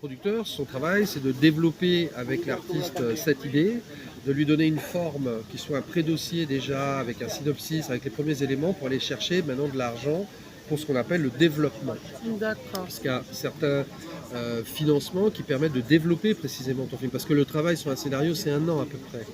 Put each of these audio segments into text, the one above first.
producteur, son travail, c'est de développer avec l'artiste cette idée, de lui donner une forme qui soit un pré-dossier déjà, avec un synopsis, avec les premiers éléments, pour aller chercher maintenant de l'argent pour ce qu'on appelle le développement. D'accord. Parce qu'il y a certains financements qui permettent de développer précisément ton film. Parce que le travail sur un scénario, c'est 1 an à peu près.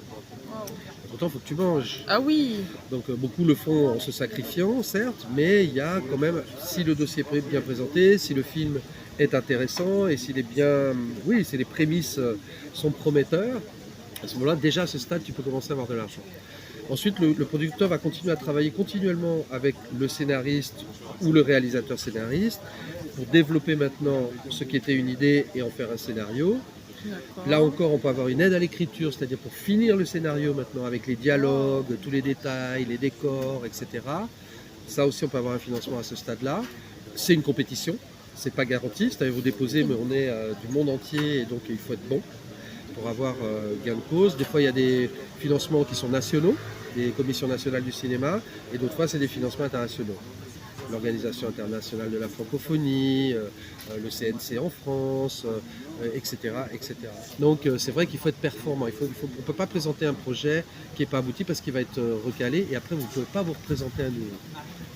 Pourtant, il faut que tu manges. Ah oui, Donc beaucoup le font en se sacrifiant, certes, mais il y a quand même, si le dossier est bien présenté, si le film est intéressant et s'il est bien, oui, si les prémices sont prometteurs, à ce moment-là, déjà à ce stade, tu peux commencer à avoir de l'argent. Ensuite, le producteur va continuer à travailler continuellement avec le scénariste ou le réalisateur scénariste pour développer maintenant ce qui était une idée et en faire un scénario. d'accord. Là encore, on peut avoir une aide à l'écriture, c'est-à-dire pour finir le scénario maintenant avec les dialogues, tous les détails, les décors, etc. Ça aussi, on peut avoir un financement à ce stade-là. C'est une compétition, c'est pas garanti, c'est-à-dire vous déposez, mais on est du monde entier et donc il faut être bon pour avoir gain de cause. Des fois, il y a des financements qui sont nationaux, des commissions nationales du cinéma, et d'autres fois, c'est des financements internationaux. L'Organisation internationale de la francophonie, le CNC en France, etc., etc. Donc c'est vrai qu'il faut être performant. On ne peut pas présenter un projet qui n'est pas abouti parce qu'il va être recalé et après vous ne pouvez pas vous représenter un nouveau.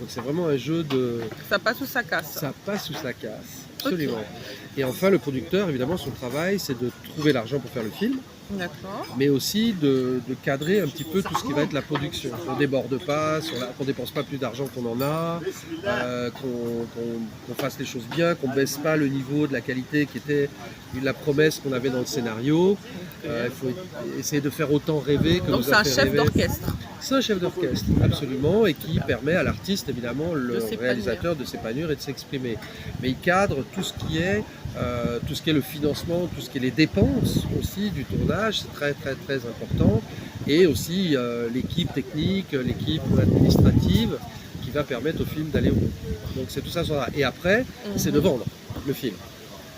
Donc c'est vraiment un jeu de... Ça passe ou ça casse. Ça passe ou ça casse, absolument. Et enfin le producteur, évidemment, son travail c'est de trouver l'argent pour faire le film, D'accord. mais aussi de cadrer un petit peu tout ce qui va être la production. On ne déborde pas, qu'on ne dépense pas plus d'argent qu'on en a, qu'on fasse les choses bien, qu'on ne baisse pas le niveau de la qualité qui était la promesse qu'on avait dans le scénario. Il faut essayer de faire autant rêver que Donc nous c'est a un fait chef rêver. d'orchestre. C'est un chef d'orchestre, absolument, et qui permet à l'artiste, évidemment, le s'épanouir. réalisateur, de s'épanouir et de s'exprimer. Mais il cadre tout ce qui est le financement, tout ce qui est les dépenses aussi du tournage, c'est très très très important, et aussi l'équipe technique, l'équipe administrative qui va permettre au film d'aller au bout. Donc c'est tout ça. Et après, c'est de vendre le film.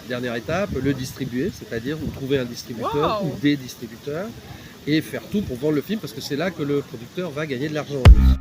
Dernière étape, le distribuer, c'est-à-dire vous trouver un distributeur Wow. ou des distributeurs et faire tout pour vendre le film parce que c'est là que le producteur va gagner de l'argent lui.